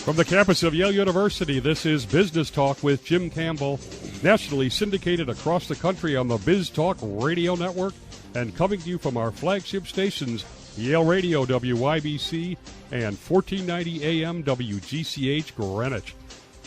From the campus of Yale University, this is Business Talk with Jim Campbell, nationally syndicated across the country on the Biz Talk radio network and coming to you from our flagship stations, Yale Radio WYBC and 1490 AM WGCH Greenwich.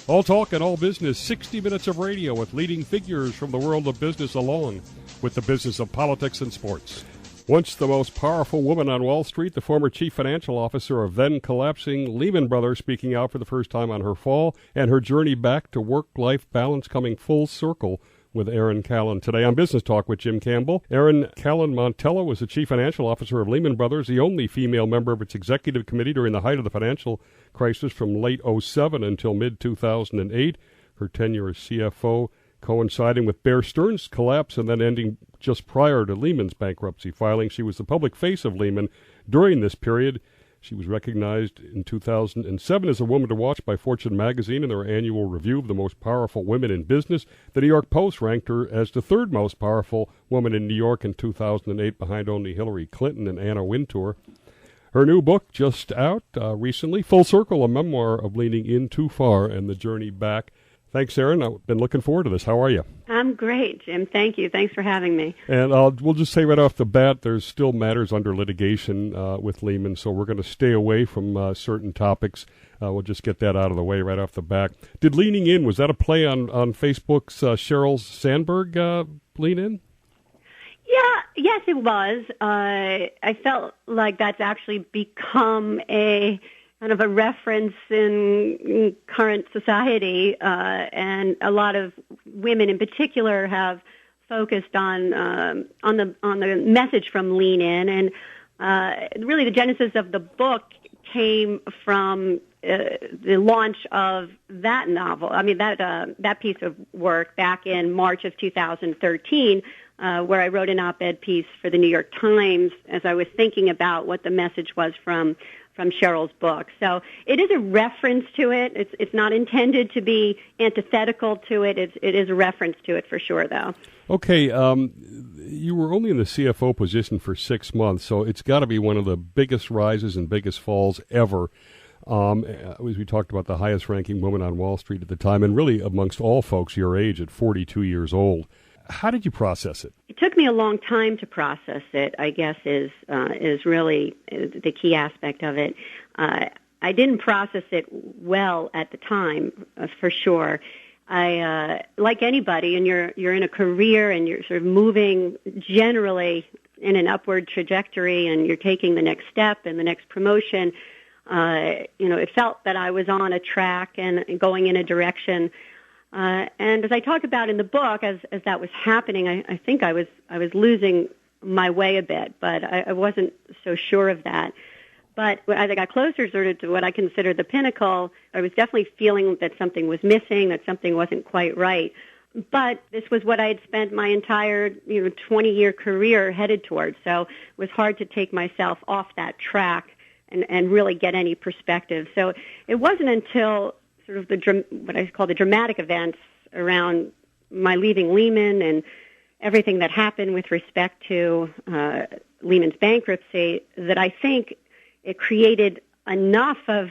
All talk and all business, 60 minutes of radio with leading figures from the world of business along with the business of politics and sports. Once the most powerful woman on Wall Street, the former chief financial officer of then-collapsing Lehman Brothers, speaking out for the first time on her fall and her journey back to work-life balance coming full circle with Erin Callan. Today on Business Talk with Jim Campbell, Erin Callan Montello was the chief financial officer of Lehman Brothers, the only female member of its executive committee during the height of the financial crisis from late 2007 until mid-2008. Her tenure as CFO coinciding with Bear Stearns' collapse and then ending just prior to Lehman's bankruptcy filing. She was the public face of Lehman during this period. She was recognized in 2007 as a woman to watch by Fortune magazine in their annual review of the most powerful women in business. The New York Post ranked her as the third most powerful woman in New York in 2008, behind only Hillary Clinton and Anna Wintour. Her new book, just out recently, Full Circle, a memoir of leaning in too far and the journey back. Thanks, Erin. I've been looking forward to this. How are you? I'm great, Jim. Thank you. Thanks for having me. And we'll just say right off the bat, there's still matters under litigation with Lehman, so we're going to stay away from certain topics. We'll just get that out of the way right off the bat. Did leaning in, was that a play on Facebook's Sheryl Sandberg lean in? Yes, it was. I felt like that's actually become a kind of a reference in current society, and a lot of women in particular have focused on the message from Lean In, and really the genesis of the book came from the launch of that novel. I mean that piece of work back in March of 2013, where I wrote an op-ed piece for the New York Times as I was thinking about what the message was from Sheryl's book. So it is a reference to it. It's not intended to be antithetical to it. It is a reference to it for sure, though. Okay, you were only in the CFO position for 6 months, so it's got to be one of the biggest rises and biggest falls ever. As we talked about, the highest-ranking woman on Wall Street at the time, and really amongst all folks your age at 42 years old. How did you process it? It took me a long time to process it, I guess, is really the key aspect of it. I didn't process it well at the time, for sure. I like anybody, and you're in a career and you're sort of moving generally in an upward trajectory, and you're taking the next step and the next promotion. It felt that I was on a track and going in a direction. And as I talk about in the book, as that was happening, I think I was losing my way a bit, but I wasn't so sure of that. But as I got closer sort of to what I consider the pinnacle, I was definitely feeling that something was missing, that something wasn't quite right. But this was what I had spent my entire 20-year career headed towards, so it was hard to take myself off that track and really get any perspective. So it wasn't until sort of what I call the dramatic events around my leaving Lehman and everything that happened with respect to Lehman's bankruptcy that I think it created enough of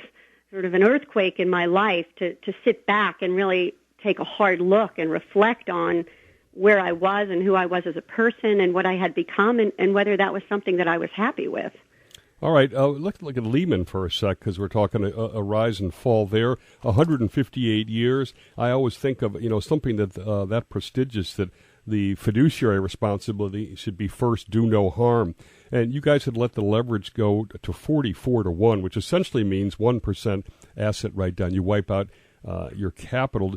sort of an earthquake in my life to sit back and really take a hard look and reflect on where I was and who I was as a person and what I had become and whether that was something that I was happy with. All right, let's look at Lehman for a sec, because we're talking a rise and fall there. 158 years. I always think of something that prestigious, that the fiduciary responsibility should be first, do no harm. And you guys had let the leverage go to 44 to 1, which essentially means 1% asset write-down. You wipe out your capital.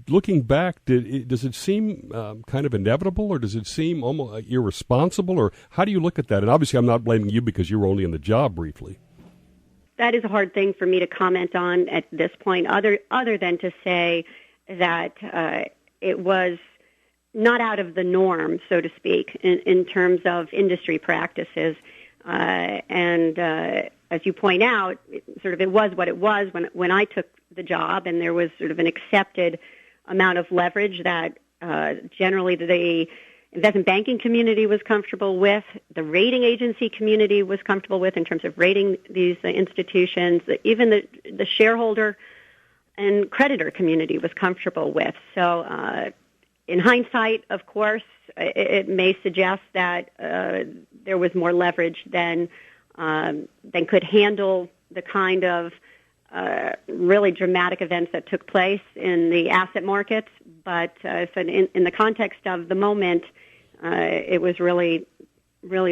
Looking back, does it seem kind of inevitable, or does it seem almost irresponsible, or how do you look at that? And obviously I'm not blaming you because you were only in the job briefly. That is a hard thing for me to comment on at this point, other than to say that it was not out of the norm, so to speak, in terms of industry practices. And as you point out, it was what it was when I took the job, and there was sort of an accepted amount of leverage that generally the investment banking community was comfortable with, the rating agency community was comfortable with in terms of rating these institutions. Even the shareholder and creditor community was comfortable with. So in hindsight, of course, it may suggest that there was more leverage than could handle the kind of really dramatic events that took place in the asset markets. But in the context of the moment, it was really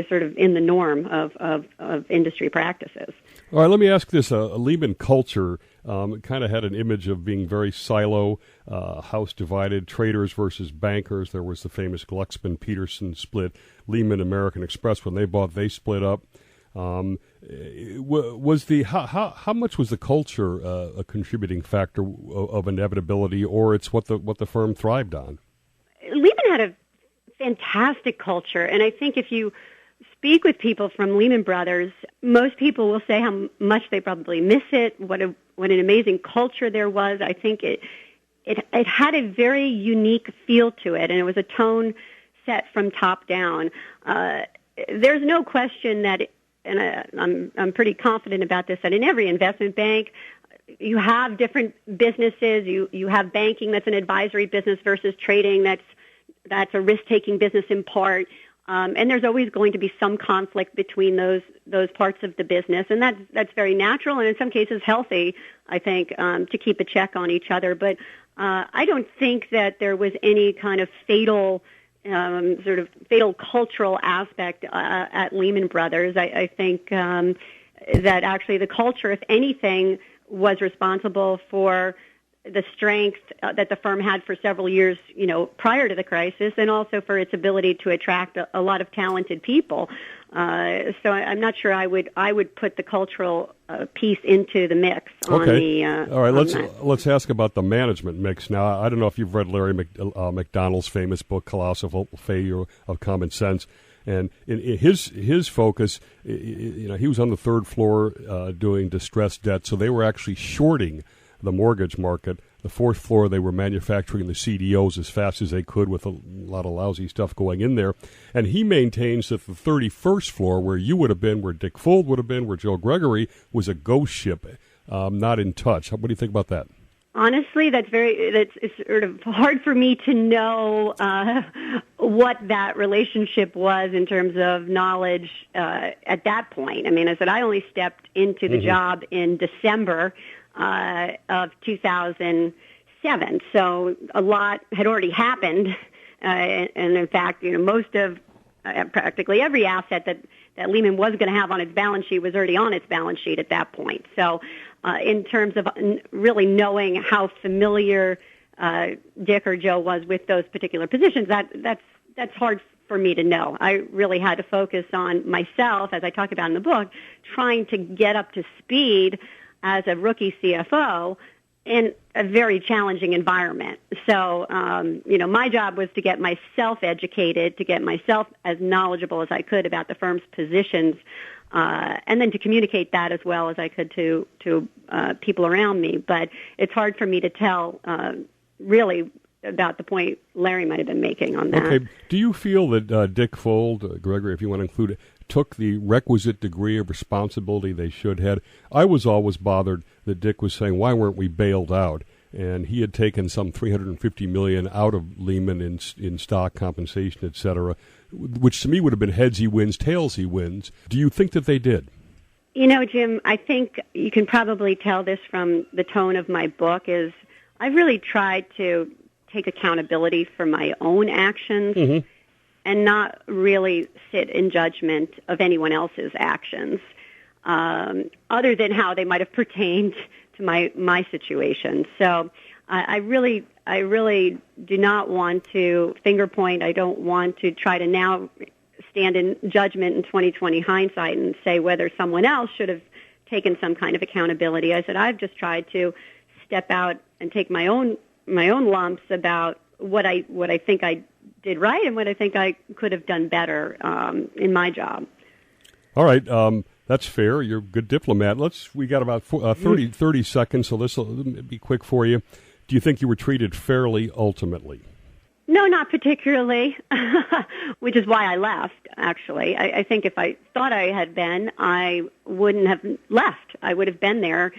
sort of in the norm of industry practices. All right, let me ask this. Lehman culture kind of had an image of being very silo, house divided, traders versus bankers. There was the famous Glucksman-Peterson split. Lehman American Express, when they bought, they split up. How much was the culture a contributing factor of inevitability, or it's what the firm thrived on? Lehman had a fantastic culture, and I think if you speak with people from Lehman Brothers, most people will say how much they probably miss it, what an amazing culture there was. I think it had a very unique feel to it, and it was a tone set from top down. There's no question that, and I'm pretty confident about this, that in every investment bank, you have different businesses. You have banking that's an advisory business versus trading that's a risk-taking business in part. And there's always going to be some conflict between those parts of the business, and that's very natural and in some cases healthy, I think, to keep a check on each other. But I don't think that there was any kind of fatal cultural aspect at Lehman Brothers. I think that actually the culture, if anything, was responsible for the strength that the firm had for several years, prior to the crisis, and also for its ability to attract a lot of talented people. So I'm not sure I would put the cultural piece into the mix. Okay. All right. Let's ask about the management mix now. I don't know if you've read Larry McDonald's famous book, Colossal Failure of Common Sense. And in his focus, he was on the third floor doing distressed debt, so they were actually shorting the mortgage market. The fourth floor, they were manufacturing the CDOs as fast as they could with a lot of lousy stuff going in there. And he maintains that the 31st floor, where you would have been, where Dick Fuld would have been, where Joe Gregory, was a ghost ship, not in touch. What do you think about that? Honestly, it's sort of hard for me to know what that relationship was in terms of knowledge at that point. I mean, I said I only stepped into the job in December of 2007, so a lot had already happened, and in fact, most of practically every asset that Lehman was going to have on its balance sheet was already on its balance sheet at that point. So in terms of really knowing how familiar Dick or Joe was with those particular positions, that's hard for me to know. I really had to focus on myself, as I talk about in the book, trying to get up to speed as a rookie CFO in a very challenging environment. So, my job was to get myself educated, to get myself as knowledgeable as I could about the firm's positions, and then to communicate that as well as I could to people around me. But it's hard for me to tell really about the point Larry might have been making on that. Okay. Do you feel that Dick Fuld, Gregory, if you want to include it, took the requisite degree of responsibility they should have? I was always bothered that Dick was saying, why weren't we bailed out? And he had taken some $350 million out of Lehman in stock compensation, et cetera, which to me would have been heads he wins, tails he wins. Do you think that they did? Jim, I think you can probably tell this from the tone of my book, is I really tried to take accountability for my own actions and not really sit in judgment of anyone else's actions, other than how they might have pertained to my situation. So I really do not want to finger point. I don't want to try to now stand in judgment in 2020 hindsight and say whether someone else should have taken some kind of accountability. I said I've just tried to step out and take my own lumps about what I think I did right and what I think I could have done better in my job. All right. That's fair. You're a good diplomat. We got about 30 seconds, so this will be quick for you. Do you think you were treated fairly ultimately? No, not particularly, which is why I left, actually. I think if I thought I had been, I wouldn't have left. I would have been there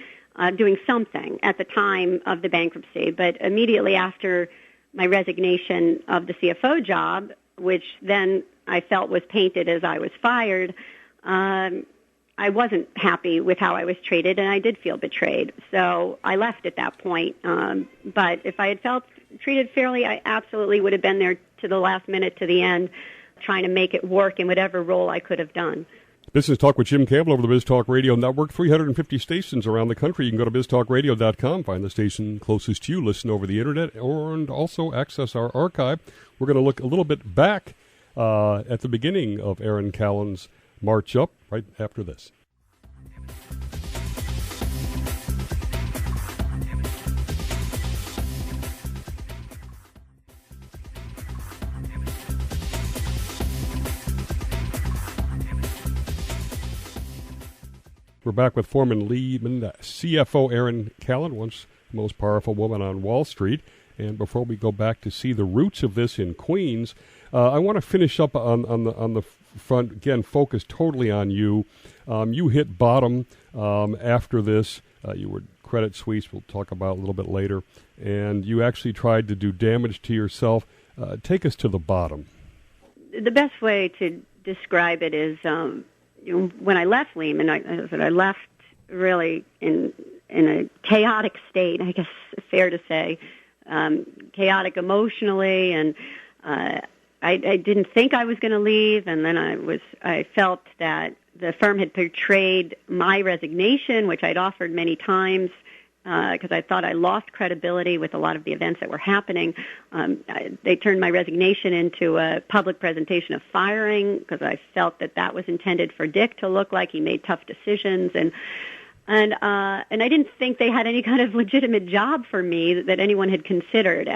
doing something at the time of the bankruptcy. But immediately after my resignation of the CFO job, which then I felt was painted as I was fired, I wasn't happy with how I was treated, and I did feel betrayed. So I left at that point. But if I had felt treated fairly, I absolutely would have been there to the last minute, to the end, trying to make it work in whatever role I could have done. Business Talk with Jim Campbell over the Biz Talk Radio Network, 350 stations around the country. You can go to biztalkradio.com, find the station closest to you, listen over the Internet, and also access our archive. We're going to look a little bit back at the beginning of Erin Callan's march up right after this. We're back with former Lehman CFO Erin Callan, once the most powerful woman on Wall Street. And before we go back to see the roots of this in Queens, I want to finish up on the front, again, focus totally on you. You hit bottom after this. You were Credit Suisse, we'll talk about a little bit later. And you actually tried to do damage to yourself. Take us to the bottom. The best way to describe it is when I left Lehman, I left really in a chaotic state, I guess fair to say, chaotic emotionally, and I didn't think I was going to leave, and then I felt that the firm had portrayed my resignation, which I'd offered many times, because I thought I lost credibility with a lot of the events that were happening. They turned my resignation into a public presentation of firing because I felt that was intended for Dick to look like he made tough decisions, and I didn't think they had any kind of legitimate job for me that anyone had considered.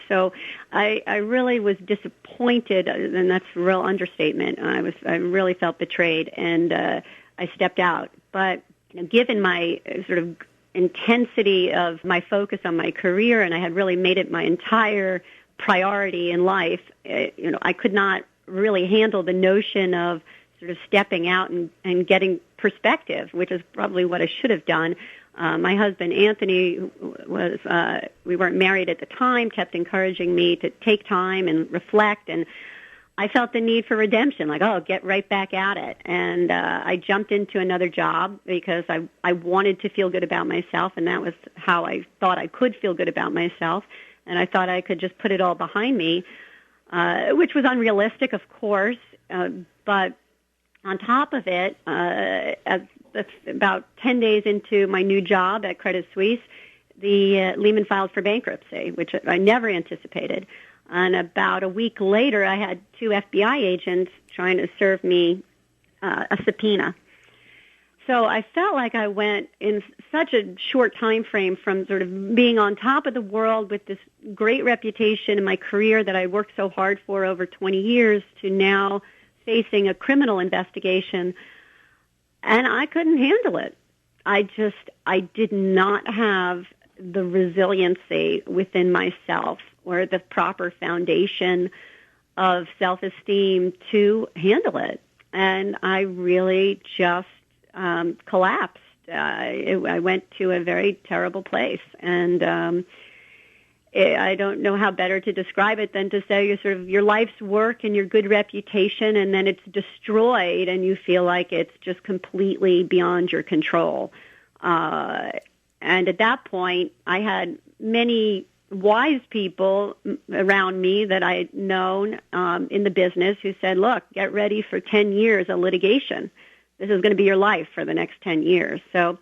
So I really was disappointed, and that's a real understatement. I really felt betrayed, and I stepped out. But given my sort of intensity of my focus on my career, and I had really made it my entire priority in life, I could not really handle the notion of sort of stepping out and getting perspective, which is probably what I should have done. My husband, Anthony, we weren't married at the time, kept encouraging me to take time and reflect, and I felt the need for redemption, like, get right back at it. And I jumped into another job because I wanted to feel good about myself, and that was how I thought I could feel good about myself. And I thought I could just put it all behind me, which was unrealistic, of course. But on top of it, about 10 days into my new job at Credit Suisse, the Lehman filed for bankruptcy, which I never anticipated. And about a week later, I had 2 FBI agents trying to serve me a subpoena. So I felt like I went in such a short time frame from sort of being on top of the world with this great reputation in my career that I worked so hard for over 20 years to now facing a criminal investigation, and I couldn't handle it. I did not have the resiliency within myself or the proper foundation of self-esteem to handle it. And I really just collapsed. I went to a very terrible place. And I don't know how better to describe it than to say your life's work and your good reputation, and then it's destroyed and you feel like it's just completely beyond your control. And at that point, I had many wise people around me that I had known in the business who said, look, get ready for 10 years of litigation. This is going to be your life for the next 10 years. So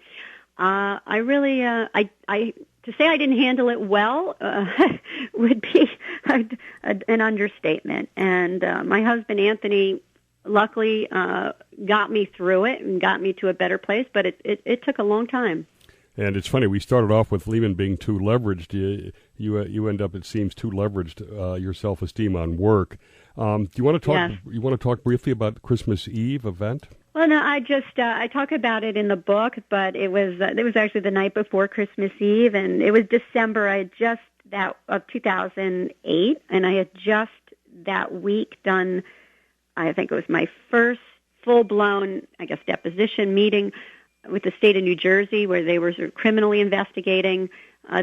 I really, to say I didn't handle it well would be an understatement. And my husband, Anthony, luckily got me through it and got me to a better place, but it took a long time. And it's funny, we started off with Lehman being too leveraged. You end up, it seems, too leveraged your self-esteem on work. Do you want to talk? Yes. You want to talk briefly about the Christmas Eve event? Well, no, I talk about it in the book, but it was actually the night before Christmas Eve, and it was December. Of 2008, and I had just that week done. I think it was my first full-blown, deposition meeting with the state of New Jersey, where they were sort of criminally investigating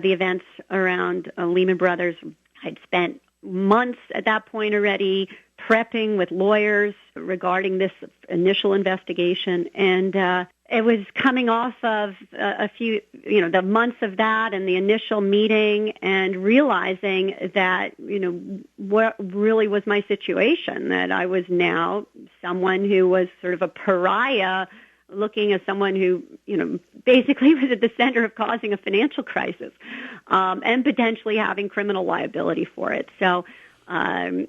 the events around Lehman Brothers. I'd spent months at that point already prepping with lawyers regarding this initial investigation, and it was coming off of a few, the months of that and the initial meeting, and realizing that, what really was my situation, that I was now someone who was sort of a pariah, looking as someone who, basically was at the center of causing a financial crisis, and potentially having criminal liability for it. So I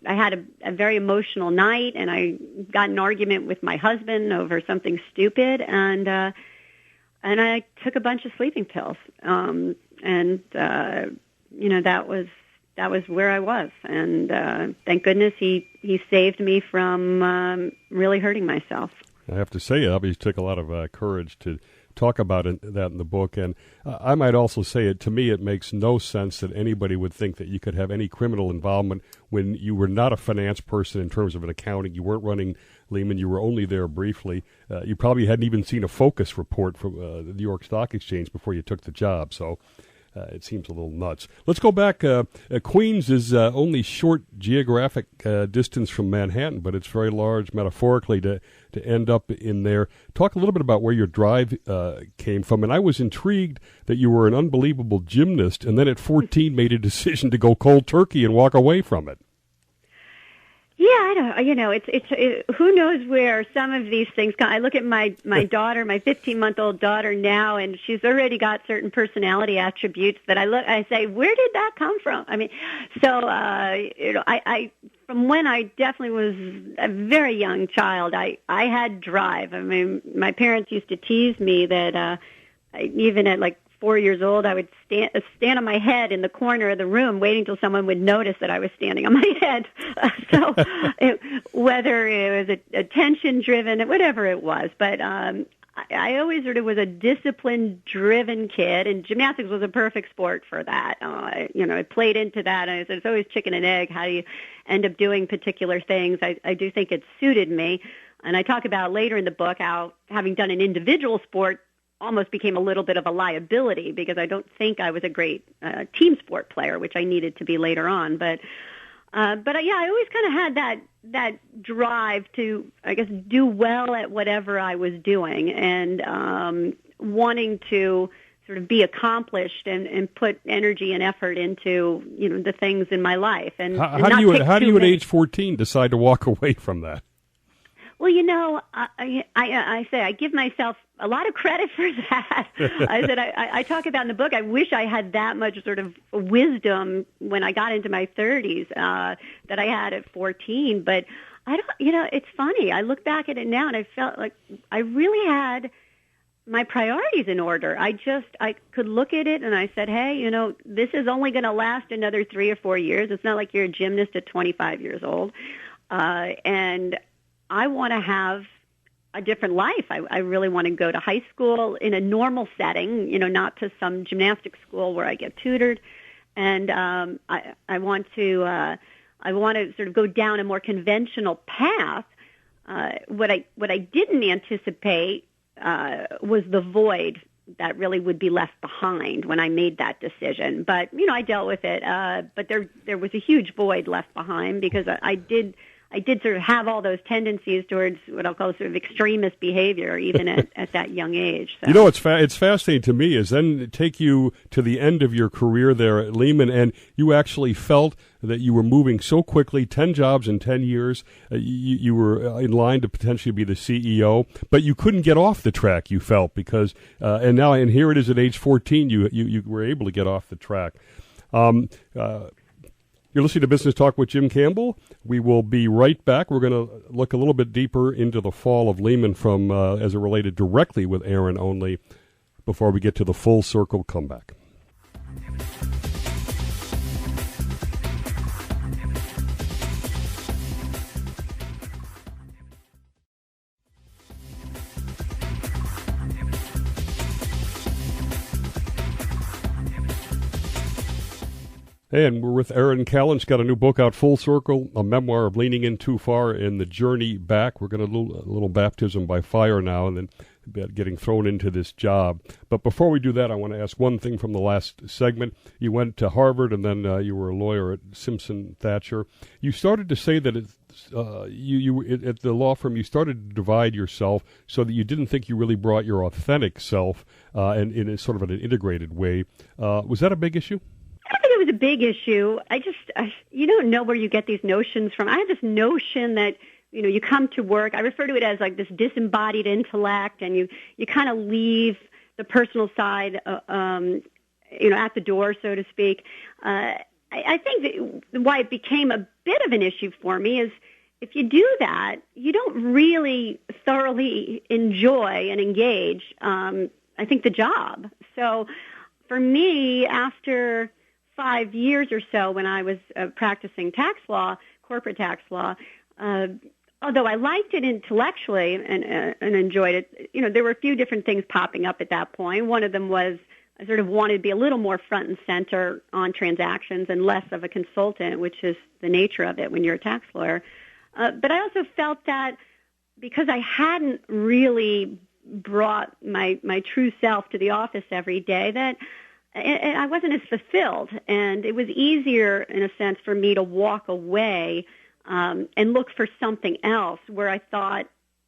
had a very emotional night, and I got in an argument with my husband over something stupid, and I took a bunch of sleeping pills, that was where I was, and thank goodness he saved me from really hurting myself. I have to say, obviously, it took a lot of courage to talk about that in the book, and I might also say to me, it makes no sense that anybody would think that you could have any criminal involvement when you were not a finance person in terms of an accounting. You weren't running Lehman. You were only there briefly. You probably hadn't even seen a focus report from the New York Stock Exchange before you took the job, so it seems a little nuts. Let's go back. Queens is only short geographic distance from Manhattan, but it's very large metaphorically to end up in there. Talk a little bit about where your drive came from. And I was intrigued that you were an unbelievable gymnast, and then at 14 made a decision to go cold turkey and walk away from it. Yeah, I don't. It's who knows where some of these things come. I look at my daughter, my 15-month-old daughter now, and she's already got certain personality attributes that I say, where did that come from? I mean, so I from when I definitely was a very young child, I had drive. I mean, my parents used to tease me that even at like 4 years old, I would stand on my head in the corner of the room, waiting till someone would notice that I was standing on my head. Whether it was attention-driven, whatever it was, but I always sort of was a discipline-driven kid, and gymnastics was a perfect sport for that. It played into that, and it's always chicken and egg. How do you end up doing particular things? I do think it suited me, and I talk about later in the book how having done an individual sport almost became a little bit of a liability, because I don't think I was a great team sport player, which I needed to be later on. But I always kind of had that drive to, I guess, do well at whatever I was doing, and wanting to sort of be accomplished and put energy and effort into the things in my life. And how do you at age 14 decide to walk away from that? Well, I say I give myself a lot of credit for that. I talk about in the book, I wish I had that much sort of wisdom when I got into my 30s that I had at 14. But I don't, it's funny. I look back at it now, and I felt like I really had my priorities in order. I could look at it, and I said, hey, this is only going to last another 3 or 4 years. It's not like you're a gymnast at 25 years old. And I want to have a different life. I really want to go to high school in a normal setting, not to some gymnastics school where I get tutored. And I want to sort of go down a more conventional path. What I didn't anticipate was the void that really would be left behind when I made that decision. But I dealt with it. But there was a huge void left behind, because I did sort of have all those tendencies towards what I'll call sort of extremist behavior, even at that young age. So. It's fascinating to me is then take you to the end of your career there at Lehman, and you actually felt that you were moving so quickly, 10 jobs in 10 years. You were in line to potentially be the CEO, but you couldn't get off the track, you felt, because, and here it is at age 14, you were able to get off the track. You're listening to Business Talk with Jim Campbell. We will be right back. We're going to look a little bit deeper into the fall of Lehman from as it related directly with Erin only before we get to the full circle comeback. Hey, and we're with Erin Callan. She's got a new book out, Full Circle, a memoir of leaning in too far in the journey back. We're going to do a little baptism by fire now and then getting thrown into this job. But before we do that, I want to ask one thing from the last segment. You went to Harvard, and then you were a lawyer at Simpson Thacher. You started to say that at the law firm, you started to divide yourself so that you didn't think you really brought your authentic self and in a sort of an integrated way. Was that a big issue? I think it was a big issue. You don't know where you get these notions from. I had this notion that, you come to work. I refer to it as like this disembodied intellect, and you kind of leave the personal side, at the door, so to speak. I think that why it became a bit of an issue for me is if you do that, you don't really thoroughly enjoy and engage, I think, the job. So for me, after 5 years or so when I was practicing tax law, corporate tax law, although I liked it intellectually and enjoyed it, there were a few different things popping up at that point. One of them was I sort of wanted to be a little more front and center on transactions and less of a consultant, which is the nature of it when you're a tax lawyer. But I also felt that because I hadn't really brought my true self to the office every day, that I wasn't as fulfilled, and it was easier, in a sense, for me to walk away and look for something else where I thought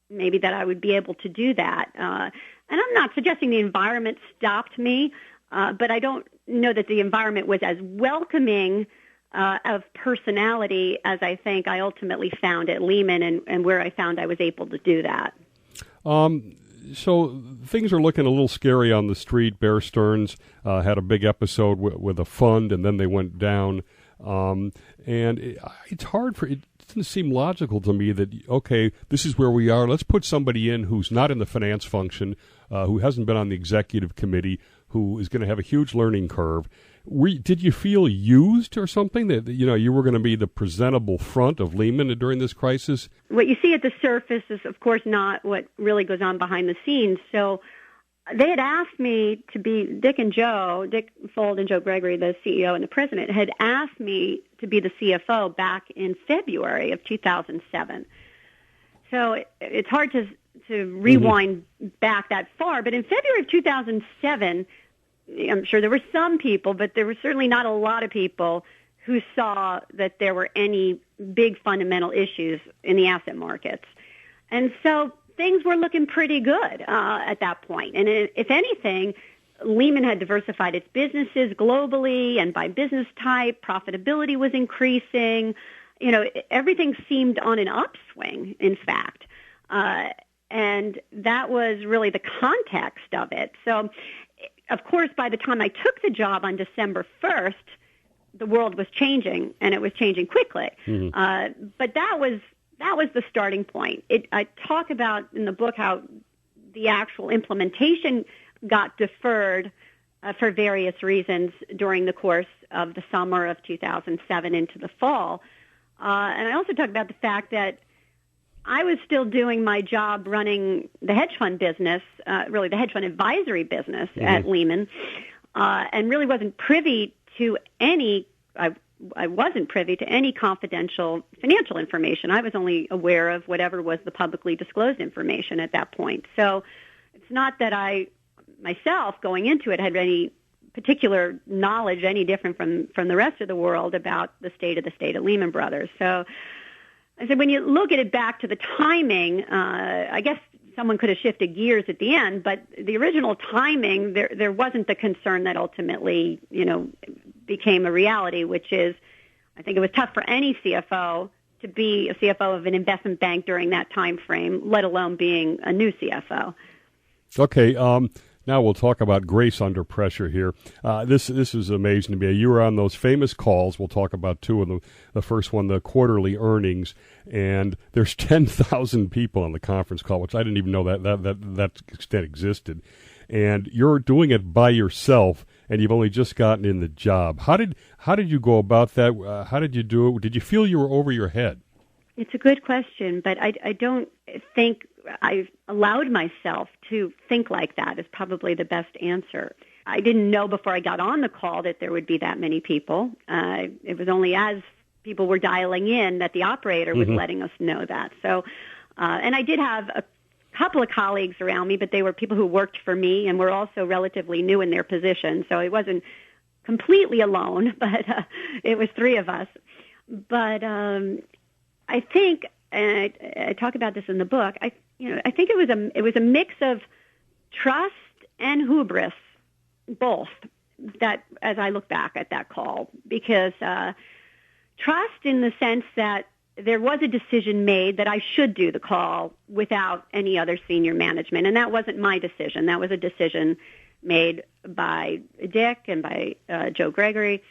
maybe that I would be able to do that. And I'm not suggesting the environment stopped me, but I don't know that the environment was as welcoming of personality as I think I ultimately found at Lehman and where I found I was able to do that. So things are looking a little scary on the street. Bear Stearns had a big episode with a fund, and then they went down. It's hard it doesn't seem logical to me that, okay, this is where we are. Let's put somebody in who's not in the finance function, who hasn't been on the executive committee, who is going to have a huge learning curve. Did you feel used or something that, you were going to be the presentable front of Lehman during this crisis? What you see at the surface is, of course, not what really goes on behind the scenes. So they had asked me to be, Dick Fold and Joe Gregory, the CEO and the president, had asked me to be the CFO back in February of 2007. So it's hard to rewind back that far. But in February of 2007, I'm sure there were some people, but there were certainly not a lot of people who saw that there were any big fundamental issues in the asset markets. And so things were looking pretty good at that point. And if anything, Lehman had diversified its businesses globally and by business type. Profitability was increasing. Everything seemed on an upswing, in fact. And that was really the context of it. So, of course, by the time I took the job on December 1st, the world was changing, and it was changing quickly. Mm-hmm. But that was the starting point. I talk about in the book how the actual implementation got deferred for various reasons during the course of the summer of 2007 into the fall. And I also talk about the fact that I was still doing my job running the hedge fund business, really the hedge fund advisory business at Lehman, and really wasn't privy to any I wasn't privy to any confidential financial information. I was only aware of whatever was the publicly disclosed information at that point. So it's not that I myself going into it had any particular knowledge any different from the rest of the world about the state of Lehman Brothers. So I said, when you look at it back to the timing, I guess someone could have shifted gears at the end, but the original timing, there wasn't the concern that ultimately, became a reality, which is, I think it was tough for any CFO to be a CFO of an investment bank during that time frame, let alone being a new CFO. Okay, now we'll talk about grace under pressure here. This is amazing to me. You were on those famous calls. We'll talk about two of them. The first one, the quarterly earnings, and there's 10,000 people on the conference call, which I didn't even know that extent existed. And you're doing it by yourself, and you've only just gotten in the job. How did you go about that? How did you do it? Did you feel you were over your head? It's a good question, but I don't think I've allowed myself to think like that is probably the best answer. I didn't know before I got on the call that there would be that many people. It was only as people were dialing in that the operator was letting us know that. So, and I did have a couple of colleagues around me, but they were people who worked for me and were also relatively new in their position. So it wasn't completely alone, but it was three of us. But I think, and I talk about this in the book, I think it was a mix of trust and hubris, both, that as I look back at that call, because trust in the sense that there was a decision made that I should do the call without any other senior management, and that wasn't my decision. That was a decision made by Dick and by Joe Gregory,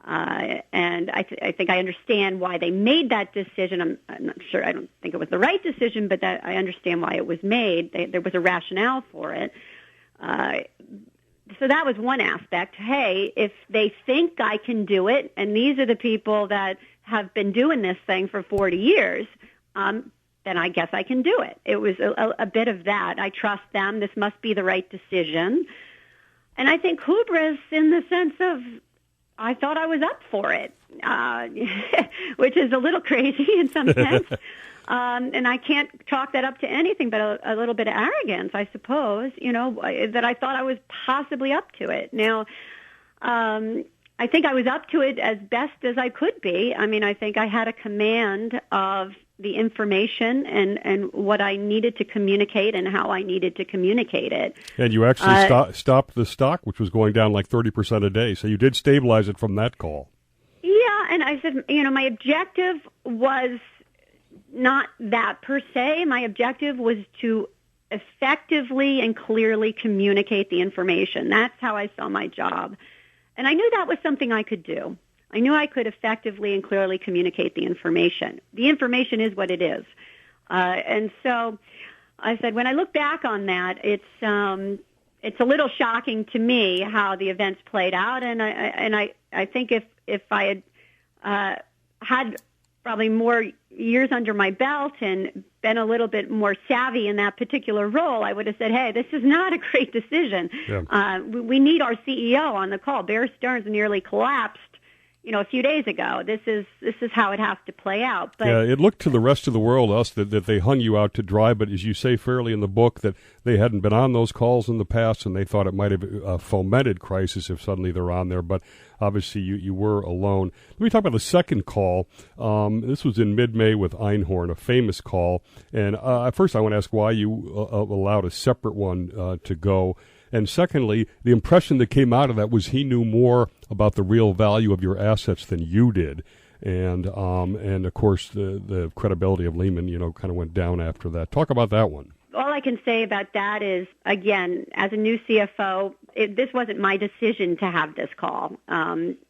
and I think I understand why they made that decision. I'm not sure. I don't think it was the right decision, but that I understand why it was made. There was a rationale for it. So that was one aspect. Hey, if they think I can do it, and these are the people that have been doing this thing for 40 years, then I guess I can do it. It was a bit of that. I trust them. This must be the right decision. And I think hubris in the sense of I thought I was up for it, which is a little crazy in some sense. And I can't chalk that up to anything but a little bit of arrogance, I suppose, that I thought I was possibly up to it. Now, I think I was up to it as best as I could be. I mean, I think I had a command of the information and what I needed to communicate and how I needed to communicate it. And you actually stopped the stock, which was going down like 30% a day. So you did stabilize it from that call. Yeah, and I said, my objective was not that per se. My objective was to effectively and clearly communicate the information. That's how I saw my job. And I knew that was something I could do. I knew I could effectively and clearly communicate the information. The information is what it is. And so I said, when I look back on that, it's a little shocking to me how the events played out. And I think if I had probably more years under my belt and been a little bit more savvy in that particular role, I would have said, hey, this is not a great decision. Yeah. We need our CEO on the call. Bear Stearns nearly collapsed, a few days ago. This is how it has to play out. But yeah, it looked to the rest of the world, that they hung you out to dry, but as you say fairly in the book, that they hadn't been on those calls in the past, and they thought it might have fomented crisis if suddenly they're on there. But obviously you were alone. Let me talk about the second call. This was in mid-May with Einhorn, a famous call. And first I want to ask why you allowed a separate one to go. And secondly, the impression that came out of that was he knew more about the real value of your assets than you did. And of course, the credibility of Lehman, kind of went down after that. Talk about that one. All I can say about that is, again, as a new CFO, this wasn't my decision to have this call.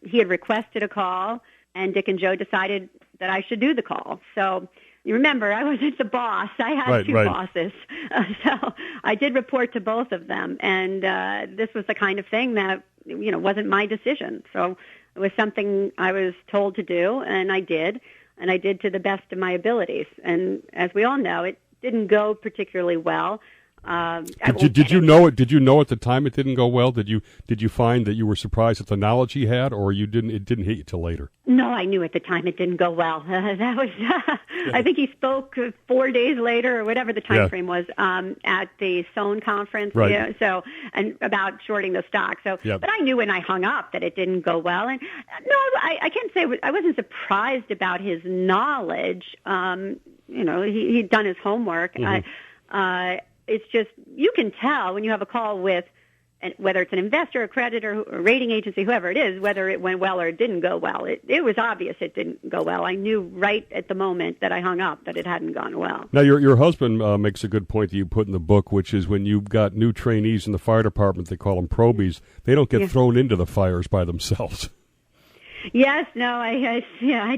He had requested a call, and Dick and Joe decided that I should do the call. So you remember, I wasn't the boss. I had two bosses. So I did report to both of them, and this was the kind of thing that, wasn't my decision. So it was something I was told to do, and I did to the best of my abilities. And as we all know, it didn't go particularly well. Did you know it? Did you know at the time it didn't go well? Did you find that you were surprised at the knowledge he had, or you didn't? It didn't hit you till later. No, I knew at the time it didn't go well. That was. I think he spoke 4 days later, or whatever the time frame was, at the Sohn conference. Right. So and about shorting the stock. So, but I knew when I hung up that it didn't go well. And no, I can't say I wasn't surprised about his knowledge. He'd done his homework. Mm-hmm. It's just, you can tell when you have a call with, whether it's an investor, a creditor, a rating agency, whoever it is, whether it went well or it didn't go well. It was obvious it didn't go well. I knew right at the moment that I hung up that it hadn't gone well. Now, your husband makes a good point that you put in the book, which is when you've got new trainees in the fire department, they call them probies, they don't get thrown into the fires by themselves. Yes, no, I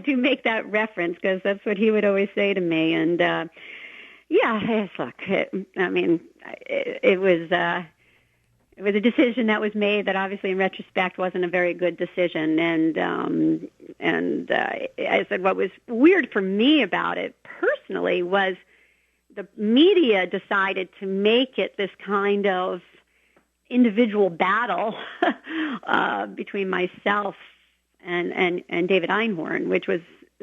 do make that reference because that's what he would always say to me. And, look, it was a decision that was made that obviously in retrospect wasn't a very good decision. And I said what was weird for me about it personally was the media decided to make it this kind of individual battle between myself and David Einhorn, which was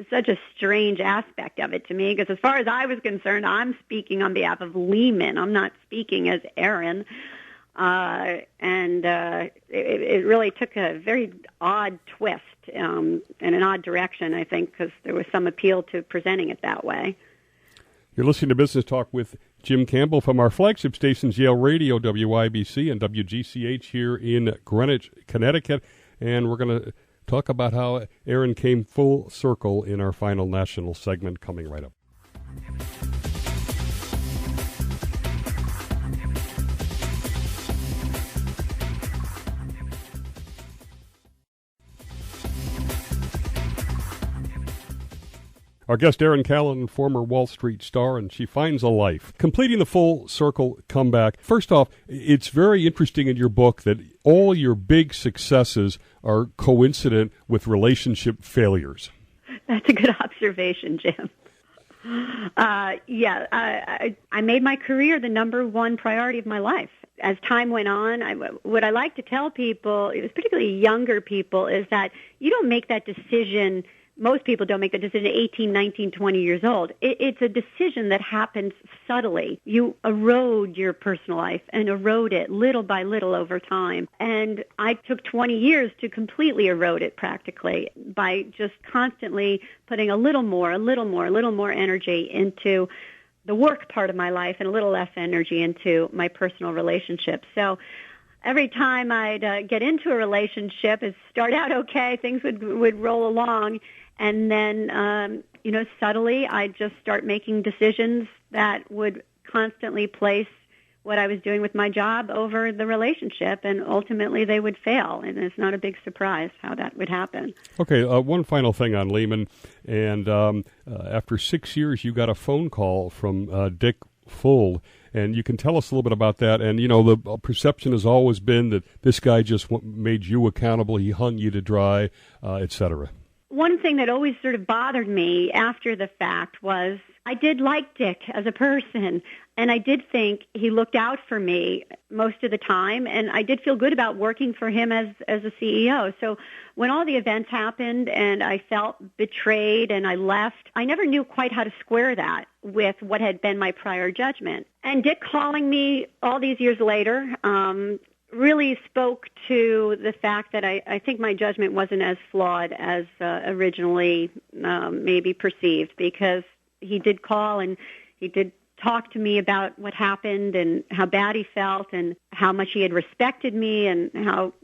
such a strange aspect of it to me, because as far as I was concerned, I'm speaking on behalf of Lehman. I'm not speaking as Erin. It really took a very odd twist in an odd direction, I think, because there was some appeal to presenting it that way. You're listening to Business Talk with Jim Campbell from our flagship stations, Yale Radio, WYBC, and WGCH here in Greenwich, Connecticut. And we're going to talk about how Erin came full circle in our final national segment coming right up. Our guest, Erin Callan, former Wall Street star, and she finds a life. Completing the full circle comeback. First off, it's very interesting in your book that all your big successes are coincident with relationship failures. That's a good observation, Jim. I made my career the number one priority of my life. As time went on, what I like to tell people, particularly younger people, is that you don't make that decision. Most people don't make the decision at 18, 19, 20 years old. It's a decision that happens subtly. You erode your personal life and erode it little by little over time. And I took 20 years to completely erode it practically by just constantly putting a little more energy into the work part of my life and a little less energy into my personal relationships. So every time I'd get into a relationship, it start out okay, things would roll along. And then, subtly, I'd just start making decisions that would constantly place what I was doing with my job over the relationship, and ultimately they would fail. And it's not a big surprise how that would happen. Okay, one final thing on Lehman. And after 6 years, you got a phone call from Dick Fuld. And you can tell us a little bit about that. And, the perception has always been that this guy just made you accountable. He hung you to dry, et cetera. One thing that always sort of bothered me after the fact was I did like Dick as a person, and I did think he looked out for me most of the time, and I did feel good about working for him as a CEO. So when all the events happened and I felt betrayed and I left, I never knew quite how to square that with what had been my prior judgment. And Dick calling me all these years later really spoke to the fact that I think my judgment wasn't as flawed as originally maybe perceived, because he did call and he did talk to me about what happened and how bad he felt and how much he had respected me and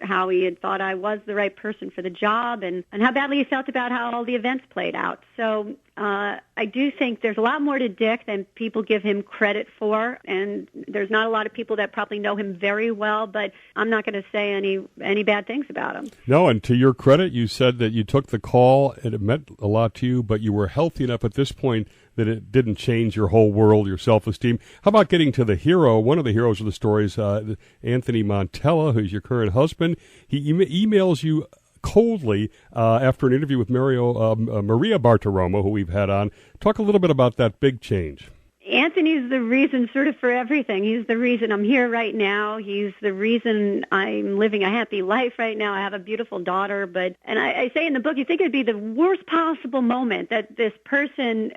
how he had thought I was the right person for the job and how badly he felt about how all the events played out. So I do think there's a lot more to Dick than people give him credit for, and there's not a lot of people that probably know him very well, but I'm not going to say any bad things about him. No, and to your credit, you said that you took the call and it meant a lot to you, but you were healthy enough at this point that it didn't change your whole world, your self-esteem. How about getting to the hero? One of the heroes of the story is Anthony Montella, who's your current husband. He emails you coldly after an interview with Maria Bartiromo, who we've had on. Talk a little bit about that big change. Anthony's the reason sort of for everything. He's the reason I'm here right now. He's the reason I'm living a happy life right now. I have a beautiful daughter, and I say in the book, you think it'd be the worst possible moment that this person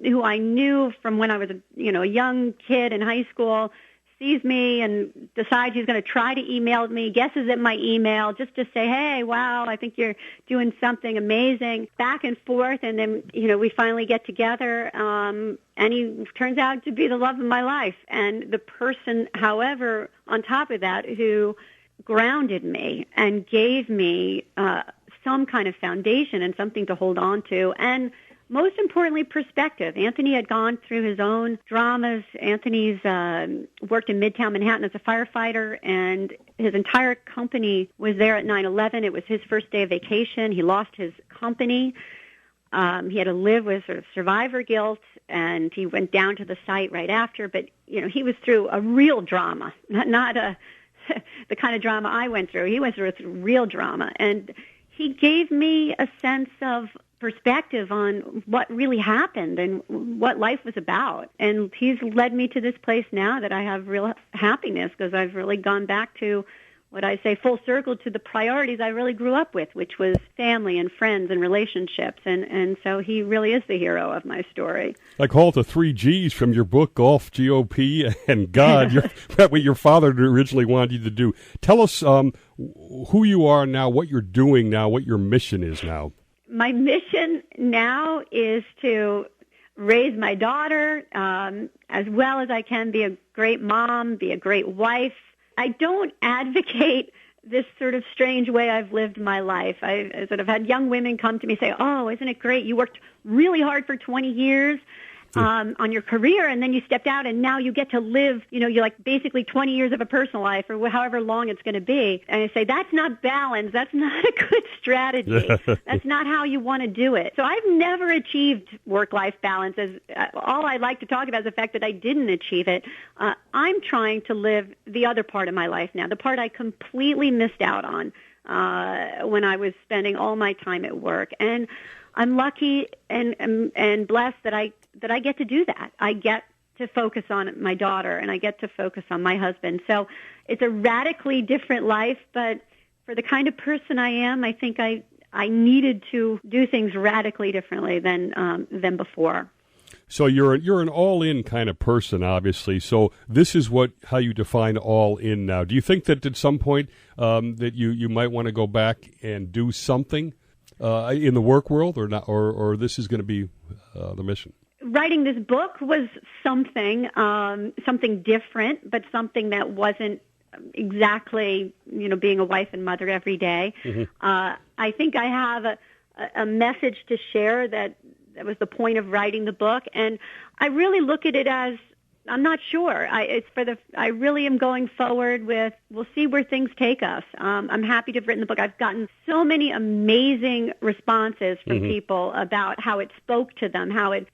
who I knew from when I was a young kid in high school sees me and decides he's going to try to email me, guesses at my email just to say, hey, wow, I think you're doing something amazing, back and forth. And then, we finally get together, and he turns out to be the love of my life. And the person, however, on top of that, who grounded me and gave me some kind of foundation and something to hold on to, and most importantly, perspective. Anthony had gone through his own dramas. Anthony's worked in Midtown Manhattan as a firefighter, and his entire company was there at 9/11. It was his first day of vacation. He lost his company. He had to live with sort of survivor guilt, and he went down to the site right after. But, he was through a real drama, not the kind of drama I went through. He went through a real drama, and he gave me a sense of perspective on what really happened and what life was about. And he's led me to this place now that I have real happiness because I've really gone back to what I say full circle to the priorities I really grew up with, which was family and friends and relationships. And so he really is the hero of my story. I call it the 3 Gs from your book, Golf, GOP, and God. What your father originally wanted you to do. Tell us who you are now, what you're doing now, what your mission is now. My mission now is to raise my daughter as well as I can, be a great mom, be a great wife. I don't advocate this sort of strange way I've lived my life. I sort of had young women come to me and say, oh, isn't it great? You worked really hard for 20 years on your career, and then you stepped out, and now you get to live, you're like basically 20 years of a personal life or however long it's going to be. And I say, that's not balance. That's not a good strategy. That's not how you want to do it. So I've never achieved work-life balance. All I like to talk about is the fact that I didn't achieve it. I'm trying to live the other part of my life now, the part I completely missed out on when I was spending all my time at work. And I'm lucky and blessed that I get to do that. I get to focus on my daughter, and I get to focus on my husband. So it's a radically different life, but for the kind of person I am, I think I needed to do things radically differently than before. So you're an all-in kind of person, obviously. So this is how you define all-in now. Do you think that at some point that you might want to go back and do something in the work world, or not, or this is going to be the mission? Writing this book was something different, but something that wasn't exactly, being a wife and mother every day. Mm-hmm. I think I have a message to share that was the point of writing the book, and I really look at it as, I'm not sure. I really am going forward with, we'll see where things take us. I'm happy to have written the book. I've gotten so many amazing responses from people about how it spoke to them, how it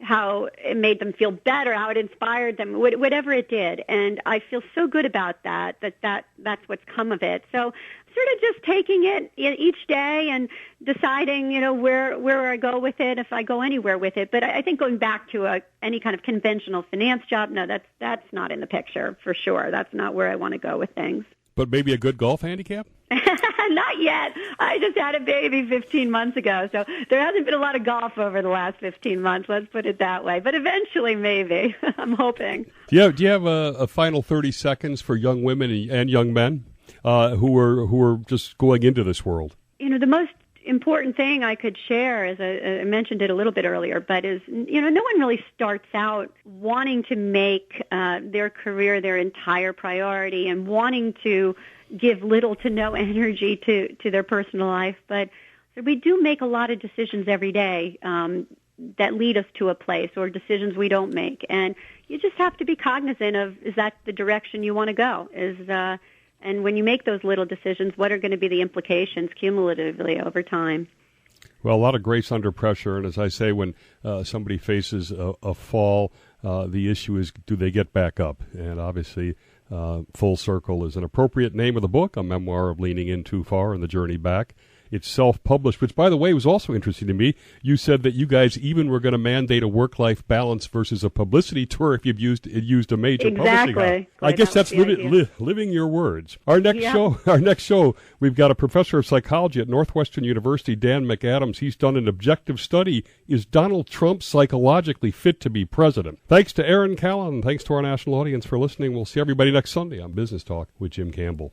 made them feel better, how it inspired them, whatever it did. And I feel so good about that's what's come of it. So sort of just taking it each day and deciding, where I go with it, if I go anywhere with it. But I think going back to any kind of conventional finance job, no, that's not in the picture for sure. That's not where I want to go with things. But maybe a good golf handicap? Not yet. I just had a baby 15 months ago, so there hasn't been a lot of golf over the last 15 months, let's put it that way. But eventually, maybe. I'm hoping. Do you have a final 30 seconds for young women and young men who are just going into this world? The most important thing I could share, as I mentioned it a little bit earlier, but is, no one really starts out wanting to make their career their entire priority and wanting to give little to no energy to their personal life. But we do make a lot of decisions every day that lead us to a place, or decisions we don't make. And you just have to be cognizant of, is that the direction you want to go? And when you make those little decisions, what are going to be the implications cumulatively over time? Well, a lot of grace under pressure. And as I say, when somebody faces a fall, the issue is, do they get back up? And obviously, Full Circle is an appropriate name of the book, a memoir of leaning in too far and the journey back. It's self-published, which, by the way, was also interesting to me. You said that you guys even were going to mandate a work-life balance versus a publicity tour if you've used a major publishing house. I guess that's living your words. Our next show, we've got a professor of psychology at Northwestern University, Dan McAdams. He's done an objective study. Is Donald Trump psychologically fit to be president? Thanks to Erin Callan. Thanks to our national audience for listening. We'll see everybody next Sunday on Business Talk with Jim Campbell.